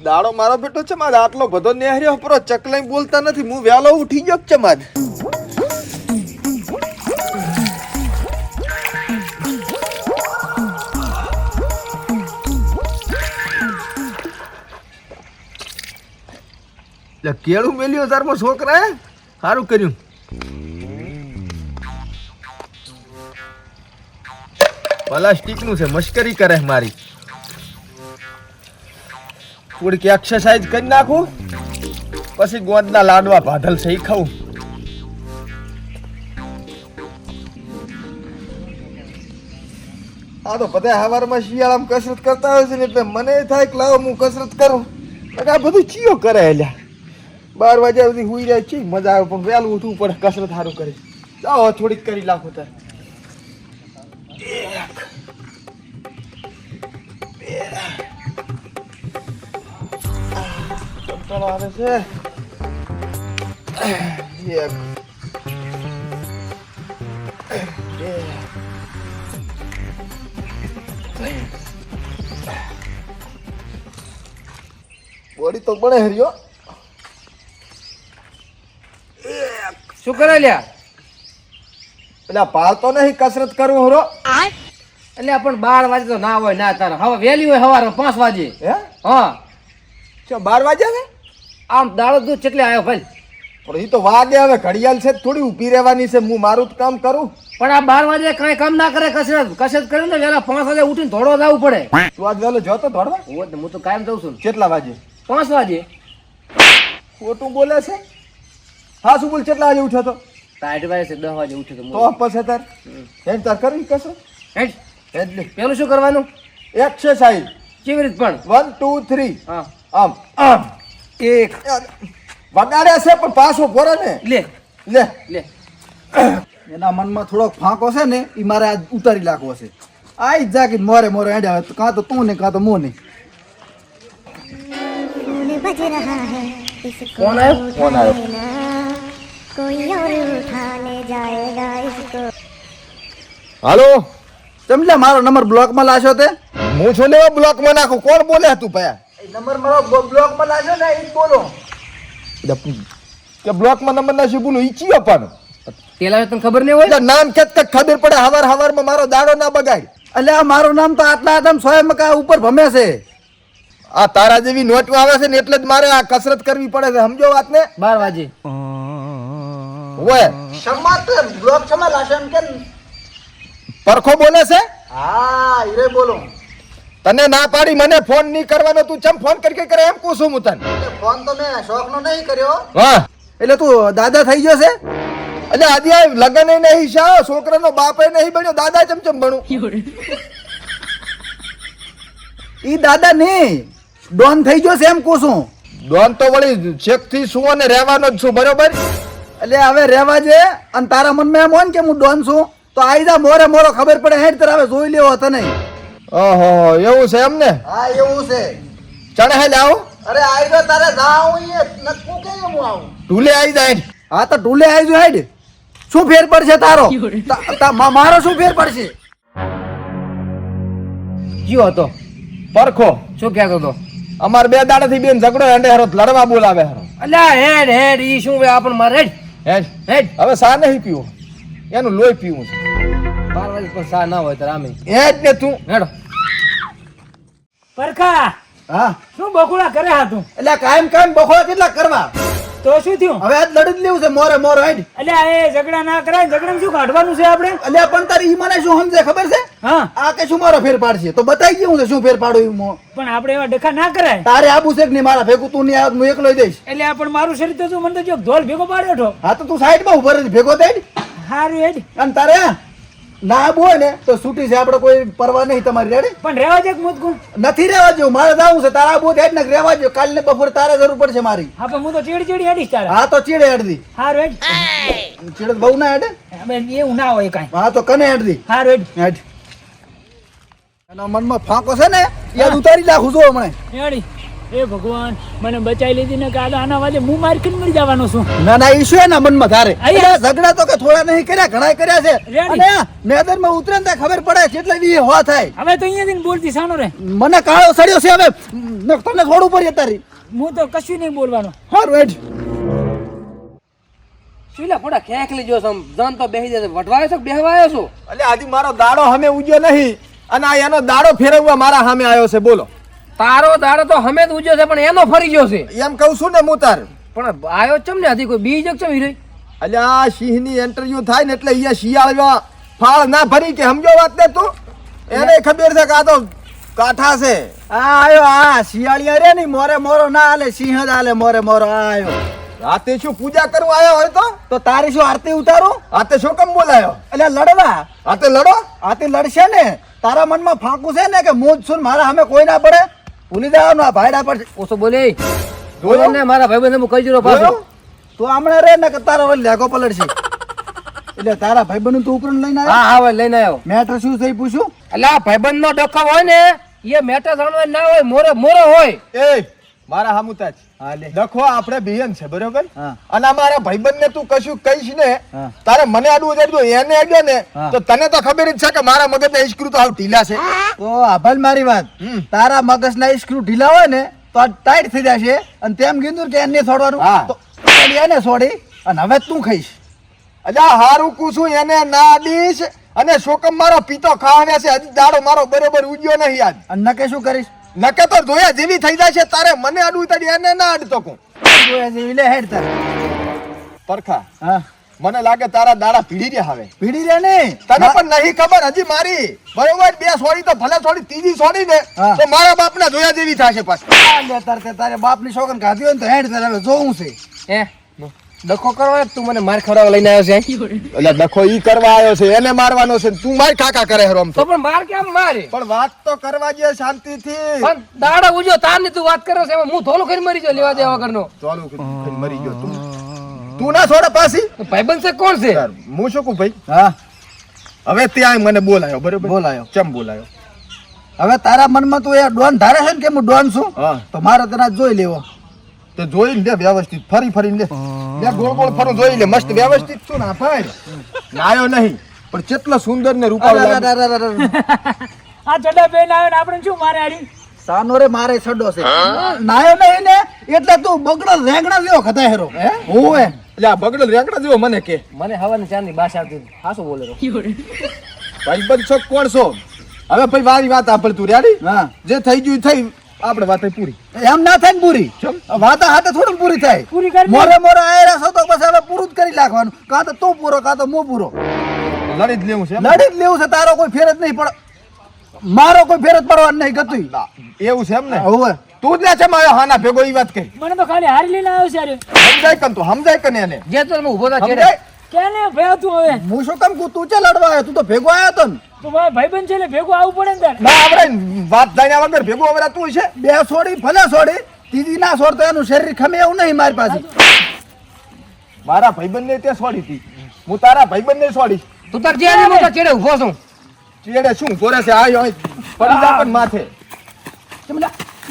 દાડો મારો બેટો છે માદ આટલો બધો નેહર્યો પરો ચકલાઈ બોલતા નથી હું વેલો ઉઠી ગયો છે માદ લે કેળું મેલ્યો તારમાં છોકરાએ સારું કર્યું પ્લાસ્ટિક નું છે મશ્કરી કરે મારી થોડીક એક્સરસાઇઝ કરી નાખું પછી ગોંદના લાડવા ભાધલ છે ખાવું આ તો બધા સવારમાં શિયાળામાં કસરત કરતા હોય છે ને એટલે મને થાય કે લાવો હું કસરત કરું આ બધું ચિયો કરે એટલે 12 વાગ્યા સુધી હુઈ જાય છે મજા આવે પણ વહેલું ઉઠવું પડે કસરત સારું કરે જાઓ થોડીક કરી નાખો તાર કંટાળો આવે છે બોડી તો બને હરિયો શું કરે લ્યા પેલા પાલતો નહીં કસરત કરવું હરો એટલે પણ 12 વાગે તો ના હોય ના તારે હવે વહેલી હોય સવારે 5 વાગે હે હા ચો 12 વાગ્યા ને આમ દાડો દૂધ કેટલે આવ્યો ભાઈ પણ એ તો વાગે હવે ઘડિયાળ છે થોડી ઊભી રહેવાની છે હું મારું જ કામ કરું પણ આ 12 વાગે કઈ કામ ના કરે કસરત કરે ને વેલા 5 વાગે ઉઠીને ધોડો જવું પડે તું આજ વહેલો જોતો દોડવા હું તો કાયમ જઉં છું કેટલા વાગે 5 વાગે ખોટું બોલે છે હા શું બોલ કેટલા વાગે ઉઠ્યો તો ટાઈટ વાગે છે 10 વાગે ઉઠ્યો તો પછી તાર હેડ તાર કરવી કસરત હેડ હેડ લે પેલું શું કરવાનું એક્સરસાઇઝ કેવી રીત પણ 1 2 3 હા આમ આમ એક વગાડ્યા છે પણ પાછો ફરે ને લે લે લે એના મનમાં થોડોક ફાંકો છે ને એ મારે આજ ઉતારી નાખવો છે આઈ જ જાગી મોરે મોરે હેડ્યા કાં તો તું ને કાં તો મોં નહીં बज रहा है इसको कौन आया? कौन आया? कोई और उठाने जाएगा इसको હાલો સમજ્યા મારો નંબર બ્લોકમાં લાશો તે હું છું ને બ્લોકમાં નાખું કોણ બોલે તું ભયા નંબર મારો બ્લોકમાં લાશો ને એ જ બોલો કે બ્લોકમાં નંબર નાખી બોલું ઈચ્યો પણ પેલા તને ખબર નહીં હોય એટલે નામ કે ખબર પડે હવારમાં મારો દાડો ના બગાડ એટલે આ મારું નામ તો આટલા આદમ 100 મકા ઉપર ભમે છે આ તારા જેવી નોટ આવે છે ને એટલે જ મારે આ કસરત કરવી પડે છે સમજો વાત ને 12 વાગે ઓય શમત બ્લોક શમા લાશો એમ કે પરખો બોલે છે હા ઈરે બોલો તને ના પાડી મને ફોન નહીં કરવાનો તું ચમ ફોન કરી કરે એમ કહું છું હું તને ફોન તો મેં શોખનો નહીં કર્યો હા એટલે તું દાદા થઈ ગયો છે એટલે આજે લગન નહીં શા છોકરાનો બાપ નહીં બન્યો દાદા ચમચમ બણું ઈ દાદા નહીં ડોન થઈ ગયો છે એમ કહું છું ડોન તો વળી છેક થી શું અને રહેવાનો જ છું બરોબર એટલે હવે રહેવા દે અને તારા મનમાં એમ હોય ને કે હું ડોન છું તો આઈ જા મોરે મોરો ખબર પડે હેડ તર હવે જોઈ લેવો તને ઓહો એવું છે એમ ને હા એવું છે ચણે હે લાવો અરે આઈ ગયો તારે જાઉં એ નક્કું કે હું આવું ઢૂલે આવી જાય હા તો ઢૂલે આવી જો હેડ શું ફેર પડશે તારો મારો શું ફેર પડશે કયો હતો પરખો શું કહેતો હતો અમાર 2 દાડાથી બેન ઝઘડો હેડે હરો લડવા બોલાવે હરો અલ્યા હેડ હેડ ઈ શું આપણ મારે હેડ હેડ હેડ હવે સા નહીં પીવું એનું લોહી પીવું છે 12 વાગે પણ સા ના હોય તારે આમે હેડ ને તું હેડો પરખા હા શું બકુડા કરે હા તું એટલે કાયમ કાયમ બખોડા કેટલા કરવા તો શું થયું હવે આજ લડી જ લેવું છે મોરે મોરો હેડ અલ્યા એ ઝઘડા ના કરાય ઝઘડામાં શું કાઢવાનું છે આપણે એટલે પણ તારી ઈ મને શું સમજે ખબર છે હા આ કે શું મારો ફેર પાડશે તો બતાઈ ગયું છે શું ફેર પાડું ઈ મો પણ આપણે એવા ડખા ના કરાય તારે આબુ છે કે નહીં મારા ભેગું તું નહીં આવ હું એકલો દઈશ એટલે આ પણ મારું શરીર તો તું મને તો જો ધોલ ભેગો પાડ્યો છો હા તો તું સાઈડમાં ઉભો રહી ભેગો દઈ હારું હેડ અને તારે ના આબુ હોય ને તો છૂટી છે આપણે કોઈ પરવા નહીં તમારી રેડી પણ રહેવા દે મુદકું નથી રહેવા જેવું મારે જાવું છે તારા આબુ હેડ ને રહેવા જેવું કાલ ને બપોર તારે જરૂર પડશે મારી હા પણ હું તો ચીડી ચીડી હેડીશ તારા હા તો ચીડે હેડદી હારું હેડ ચીડે બહુ ના હેડે હવે એવું ના હોય કાંઈ હા તો કને હેડદી હારું હેડ હેડ એના મનમાં ફાંકો છે ને યાદ ઉતારી નાખું છું હમણાં હેડી એ ભગવાન મને બચાવી લીધી ને કે આના વાજે હું માર કરીને મરી જવાનો છું. ના ના ઈશ્વર એના મનમાં ધારે અહીંયા. એટલે ઝઘડા તો કે થોડા નહીં કર્યા ઘણા કર્યા છે રેડી. અને મેદાનમાં ઉતરે ને ત્યાં ખબર પડે કેટલા દી હવા થાય હવે તો અહીંયાથી ને બોલતી સાનો રે. મને કાળો સડ્યો છે હવે તને થોડું પડી તારી હું તો કશું નહીં બોલવાનો. હારું હેડ શીલા ફોડા ખેંખલી જો સમ જાન તો બેહી જશે વઢવાયો છો કે બેહવાયો છો? એટલે આજી મારો દાડો સામે ઉગ્યો નહીં અને આ એનો દાડો ફેરવવા મારા સામે આવ્યો છે બોલો. તારો દાડો તો હમે જ ઉજ્યો છે પણ એનો ફરી ગયો છે. એમ કહું છું ને હું તાર પણ આયો ચમ ને હતી કોઈ બીજ ચમ હીરે. એટલે આ સિંહની ઇન્ટરવ્યુ થાય ને એટલે અહીંયા શિયાળમાં ફાળ ના ભરી કે સમજો વાત ને તું એને ખબર છે કે આ તો કાઠા છે. આ આયો આ શિયાળિયા રે ની મોરે મોરો ના હાલે સિંહ જ હાલે મોરે મોરો આ આયો રાતે શું પૂજા કરવા આવ્યો હોય તો તારી શું આરતી ઉતારું આતે શું કેમ બોલાયો? એટલે લડવા આતે લડો. આરતી લડશે ને તારા મનમાં ફાંકું છે ને કે હું જ છું ને મારા સામે કોઈ ના પડે ભૂલી જવાનું આ ભાઈડા પર ઓછો બોલે જોયો? ને મારા ભાઈબંધ હું કહી દીધો પાછો. જોયો? તું હમણાં રે ને કે તારો ઓલી લેગો પલડશે એટલે તારા ભાઈબંધ તું ઉપરણ લઈને આવ્યો હા હવે લઈને આવ્યો. મેટર શું થઈ પૂછ્યું એટલે આ ભાઈબંધ નો ડખો હોય ને એ મેટા જાણવા ના હોય મોરે મોરો હોય. એ મારા હામુતા જ હા લે લખો આપણે બિયન છે બરોબર હા. અને અમારા ભાઈબંધ ને તું કશું કહીશ ને હા. તારે મને આડવું જડવું એને આડ્યો ને હા. તો તને તો ખબર જ છે કે મારા મગજના ઈશ્કરું તો આવ ઢીલા છે. તો આભાર મારી વાત તારા મગજના સ્ક્રૂ ઢીલા હોય ને તો આ ટાઈટ થઈ જશે અને તેમ કીધું કે એને છોડવાનું હા. તો એને છોડી અને હવે તું ખાઈશ એટલે હારું કુછું એને ના આડીશ અને શોકમ મારો પીતો ખાવાને છે હજી દાડો મારો બરોબર ઉજ્યો નહીં આજ અને નકે શું કરીશ નકે તો જોયા જેવી થઈ જાય છે તારે મને આડવું તડી એને ના આડતો કું જોયા જેવી લે હેડ તાર પરખા હા મને લાગે તારા દાડા પીડી રહ્યા હવે પીડી રે ને તને પણ નહીં ખબર હજી મારી બરોબર બે સોડી તો ભલે સોડી ત્રીજી સોડી ને હા. તો મારા બાપને જોયા જેવી થશે પાછી. લે તાર તે તારે બાપની છોકન ખાધી હોય ને તો હેડ તારે હવે જોવું છે હે ડખો કરવા તું મને માર ખવડાવવા લઈને આવ્યો છે. એટલે ડખો ઈ કરવા આવ્યો છે એને મારવાનો છે તું માર કાકા કરે હરોમ તો પણ માર કેમ મારે? પણ વાત તો કરવા જે શાંતિથી પણ દાડો ઉજ્યો તાર ની તું વાત કરો છે એમાં હું ધોલું કરી મરી ગયો લેવા દેવા વગરનો. ચાલુ કરી મરી ગયો તું ના છોડે પાછી તો ભાઈબંધ છે કોણ છે? યાર, હું શું કહું ભાઈ હા હવે ત્યાં મને બોલાયો બરોબર બોલાયો. ચમ બોલાયો? હવે તારા મનમાં તું એ ડોન ધારે છે ને કે હું ડોન છું હા તો મારે તને જોઈ લેવો તે જોઈને લે વ્યવસ્થિત ફરી ફરીને લે લે ગોળ ગોળ ફરું જોઈ લે મસ્ત વ્યવસ્થિત છું ના ભાઈ નાયો નહીં પણ કેટલો સુંદર ને રૂપાળો લાગે. આ ચડા પહેરીને આવ્યો ને આપણે શું મારે આડી? સાનો રે મારે છડો છે નાયો નહીં ને એટલે તું બગડો રેંગણા જેવો ખતા હેરો હે? હોવે એટલે આ બગડો રેકડા જેવો મને કે મને હવાની ચાંદની બાસ આવતી હતી. હા શું બોલે ભાઈબંધ છો કોણ છો? હવે ભાઈ મારી વાત આપણ તું રેડી હા જે થઈ ગયું થઈ આપણે વાત પૂરી. એમ ના થાય ને પૂરી વાતા હાથે થોડું પૂરી થાય પૂરી કરી દે. મોરે મોરે આયરા છો તો પછી હવે પૂરું જ કરી નાખવાનું કાં તો તું પૂરો કાં તો હું પૂરો લડી જ લેવું છે એમ? લડી જ લેવું છે તારો કોઈ ફેર જ નહીં પડ મારો કોઈ ફેર જ પડવાનું નહીં ગતું એવું છે એમ ને હોવે તું જ લે છે માયો હાના ભેગો ઈ વાત કહી મને તો ખાલી હારી લઈને આવ્યો છે અરે. સમજાય કન તું સમજાય કન એને જે તો તમે ઉભો થા છેડે. સમજાય કેને ભયા તું હવે? હું શું કામ તું ચે લડવા આવ્યો તું તો ભેગો આવ્યો તો ને તું મારો ભાઈબંધ છે એટલે ભેગું આવવું પડે ને તારે. ના આપણે વાત જાણ્યા વગર ભેગું હવે તું છે બે છોડી ભલે છોડી ત્રીજી ના છોડતો એનું શરીર ખમે એવું નહીં મારી પાસે મારા ભાઈબંધ ને તે છોડી હતી હું તારા ભાઈબંધ ને છોડી તું તાર જે નહીં મોટા છેડે ઉભો છું. ચેડે શું કોરે છે આયો અહીં પડી જા પણ માથે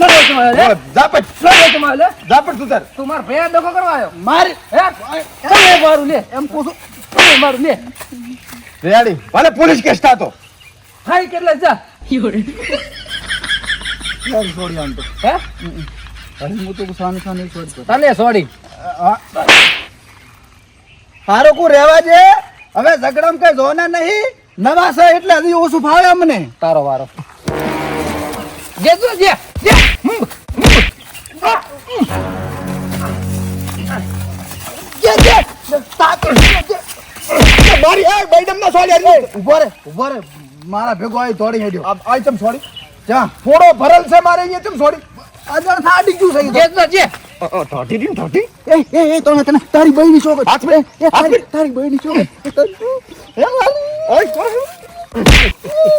લડો તમારે લે. જાપટ લડો તમારે લે. જાપટ તું તાર તું માર ભયા ડખો કરવા આવ્યો. મારી હે તમે મારું લે એમ પૂછું તમે મારું લે. રેડી ભલે પોલીસ કેસ થાતો હાઈ કેટલા જા મારી છોડી આમ તો હે હું તો સાની સાની છોડતો તને સોડી હારો કો રહેવા જે હવે ઝઘડામાં કઈ જોના નહીં નવા છે એટલે હજી ઓછું ફાવે અમને તારો વારો જે તું જે મારી આ બેડમ ના છોડી ઉભો રે મારા ભેગો આવી દોડી હેડ્યો આ ચમ છોડી જા થોડો ભરલ છે મારે અહીંયા ચમ છોડી અજણ થાડી ગયું છે જે તું જે ઠોટી દી ઠોટી એ તને તારી બહેની છોકરી હાથ મે તારી બહેની છોકરી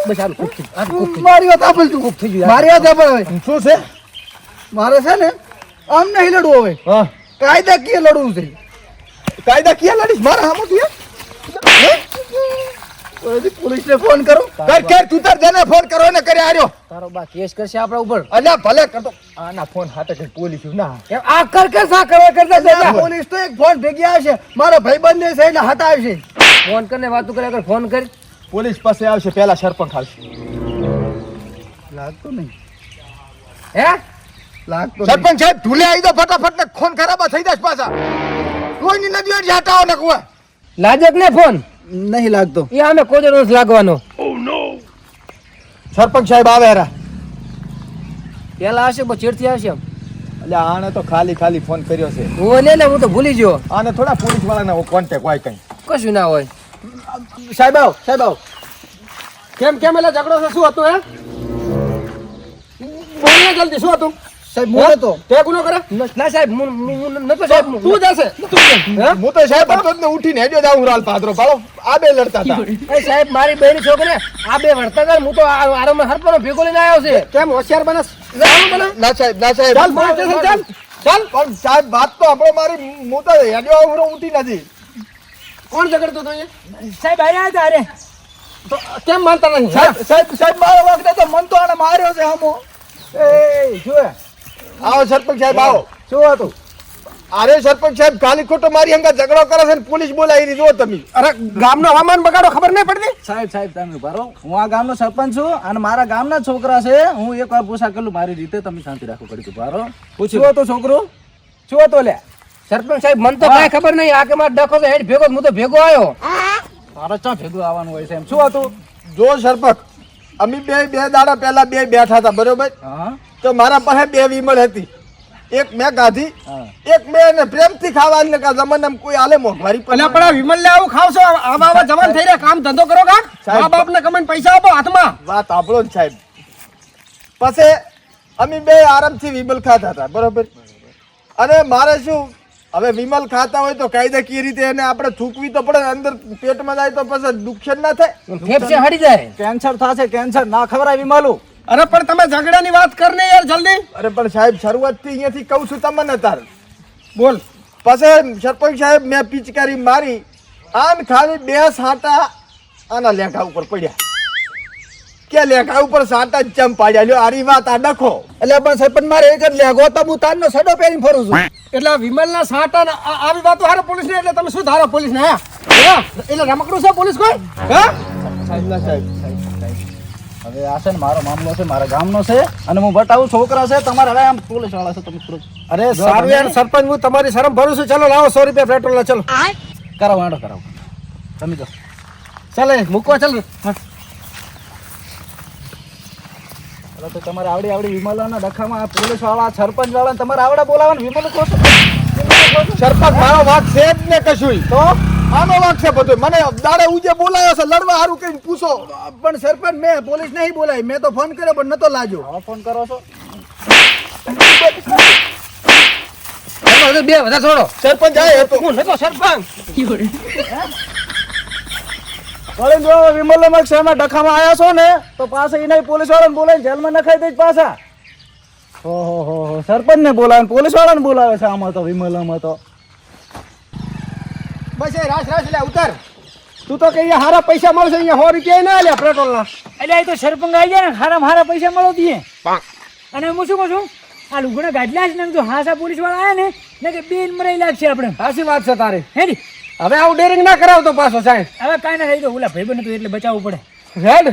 બસ હાલ કુક થઈ આ કુક થઈ મારી વાત આપલ તું કુક થઈ ગયું મારી વાત આપલ હવે શું છે મારે છે ને આમ નહીં લડવું હવે હા કાયદાકીય લડવું છે કાયદા ક્યાં લડીશ મારા હામો તું પોલીસને ફોન કરું. કર તું તાર જેને ફોન કરો ને કરે આર્યો. તારો બા કેસ કરશે આપણા ઉપર. અલ્યા ભલે કરતો આના ફોન હાથે કે પોલીસ ના એમ આ કર કે સા કરવા કરતા આ પોલીસ તો એક ફોન ભેગી આવશે. મારો ભાઈબંધ છે એટલે હાથ આવશે. ફોન કરીને વાતો કર્યા કર, ફોન કરી. પોલીસ પાસે આવશે પહેલા સરપંચ આવશે. લાગતો નહીં. હે લાગતો નહીં. સરપંચ સાહેબ ઢૂલે આવી દો ફટાફટ ને ખૂન ખરાબ થઈ જશે પાછા. કોઈની નદીઓ જાટાઓ ને કુવા. લાજક ને ફોન નહીં લાગતો. એ અમે કોઈ રોજ લાગવાનો. સરપંચ સાહેબ આવે હેરા. પેલા આવશે પછી ચેડથી આવશે એમ. એટલે આને તો ખાલી ફોન કર્યો છે. હું ને હું તો ભૂલી ગયો. આને થોડા પોલીસ વાળાના કોન્ટેક્ટ હોય કઈ. કશું ના હોય. સાહેબ આવ. કેમ એટલે ઝઘડો છે? શું હતું? બોલ ને જલ્દી, શું હતું? સાહેબ મોને તો તે ગુનો કરે. ના સાહેબ હું નતો સાહેબ. તું જશે. હું તો સાહેબ હતો જ ને ઉઠીને હેડ્યો જાઉં રાલ પાદરો પાડો. આ બે લડતા હતા. એ સાહેબ મારી બહેની છોકરી આ બે વર્તા કર. હું તો આરામમાં હરપનો ભેગો લઈને આવ્યો છે. કેમ હોશિયાર બને? ના સાહેબ ચાલ પોલીસ સ્ટેશન ચાલ. ચાલ પણ સાહેબ વાત તો આપણો મારી હું તો હેડ્યો આવું ઉઠી નથી. કોણ ઝઘડતો તો અહીંયા? સાહેબ આયા હતા અરે તો કેમ માનતા નહીં? સાહેબ મારો વખતે તો મન તો આને માર્યો છે હમો. એ શું આવો સરપંચ સાહેબ આવો. શું હતું? અરે સરપંચ સાહેબ ખાલી ખોટો મારી અંગા ઝઘડો કરે છે ને પોલીસ બોલાવી જો તમે. અરે ગામનો હવામાન બગાડો ખબર નહીં પડતી? સાહેબ તમે ભરો. હું આ ગામનો સરપંચ છું અને મારા ગામના છોકરા છે. હું એકવાર પૂછા કરું મારી રીતે. તમે શાંતિ રાખો પડી ભરો. પૂછ્યું હતું છોકરો? શું હતો લે? સરપંચ સાહેબ મને તો કાંઈ ખબર નહીં. આ કે મારો ડખો તો હેડ ભેગો હું તો ભેગો આવ્યો. મારે ચા ભેગું આવવાનું હોય છે એમ. શું હતું? જો સરપંચ અમે બે દાડા પહેલા બેઠા હતા બરોબર. હા તો મારા પાસે બે વિમલ હતી. એક મેં ગાધી, હા. એક મેં પ્રેમથી ખાવાની ને કા જમાનામાં કોઈ આલે મોંઘવારી અલ્યા પણ આ વિમલ લે આવું ખાવશો? આવા જવાન થઈ રહ્યા, કામ ધંધો કરો કાક. સાહેબ. મા બાપ ને કમાઈને પૈસા આપો હાથમાં. વાત આપણો જ સાહેબ. પછી અમે બે આરામથી વિમલ ખાતા હતા બરોબર. અને મારે શું હવે વિમલ ખાતા હોય તો કાયદાકીય રીતે એને આપણે થૂકવી તો પડે. અંદર પેટમાં જાય તો પછી નુકસાન ના થાય. ફેફસે હડી જાય. કેન્સર થશે, કેન્સર ના ખવરાય વિમલું. અરે પણ તમે ઝઘડાની વાત કર ને યાર જલ્દી. અરે પણ સાહેબ શરૂઆતથી અહીંયાથી કહું છું તમને તાર. બોલ. પછી સરપંચ સાહેબ મેં પિચકારી મારી આન ખાલી બે સાંટા આના લેખા ઉપર પડ્યા. કે લેખા ઉપર સાંટા જ ચમ પાડ્યા. લ્યો આરી વાત આ ડખો. એટલે પણ સરપંચ મારે એક જ લેગો તો હું તારનો સડો પહેરીને ફરું છું. એટલે વિમલના સાટા આવી વાતો હારે પોલીસ ને. એટલે તમે શું ધારો પોલીસ ને? હા એટલે રમકડું છે પોલીસ કોઈ? હા સાહેબ ના સાહેબ. હવે આ છે ને મારો મામલો છે, મારા ગામનો છે અને હું બતાવું છોકરા છે તમારે. હવે આમ પોલીસ વાળા છે તમે થોડું. અરે સારું યાર સરપંચ હું તમારી શરમ ભરું છું. ચલો લાવો 100 રૂપિયા પેટ્રોલ ના. ચલો કરાવો આડો કરાવો. તમે જો ચાલે મૂકવા ચાલ. તો તમારે આવડી વિમલોના ડખામાં પોલીસ વાળા સરપંચ વાળા તમારે આવડે બોલાવવાનું. વિમલ કહો છો? સરપંચ મારો વાક છે જ ને કશું. તો આનો વાક છે બધો. મને દાડે ઉજે બોલાયો છે લડવા હારું કઈ પૂછો. પણ સરપંચ મેં પોલીસ નહીં બોલાવી. મેં તો ફોન કર્યો પણ નતો લાગ્યો. હવે ફોન કરો છો? બે વધારે છોડો. સરપંચ આયો હતો. હું નતો સરપંચ. વળી જો વિમલ મક્ષાના ડખામાં આવ્યા છો ને તો પાછા એને પોલીસ વાળાને બોલાવીને જેલમાં નખાઈ દે પાછા. ઓહો સરપંચ ને બોલાવે પોલીસ વાળાને બોલાવે છે આમાં તો. વિમલમાં તો બસ એ રાસ લે ઉતર. તું તો કઈ હારા પૈસા મળશે અહીંયા 100 રૂપિયા ના લે પેટ્રોલના. એટલે એ તો સરપંચ આવી જાય ને હારા પૈસા મળો દઈએ. અને હું શું કહું છું આ લુગડા ગાડલા છે ને જો હાસા પોલીસ વાળા આયા ને કે બેન મરાઈ લાગશે આપણે. સાચી વાત છે તારી. હે ને હવે આવું ડેરિંગ ના કરાવતો પાછો સાહેબ. હવે કાંઈ ના થાય તો ઓલા ભાઈબંધ હતું એટલે બચાવવું પડે. રેડ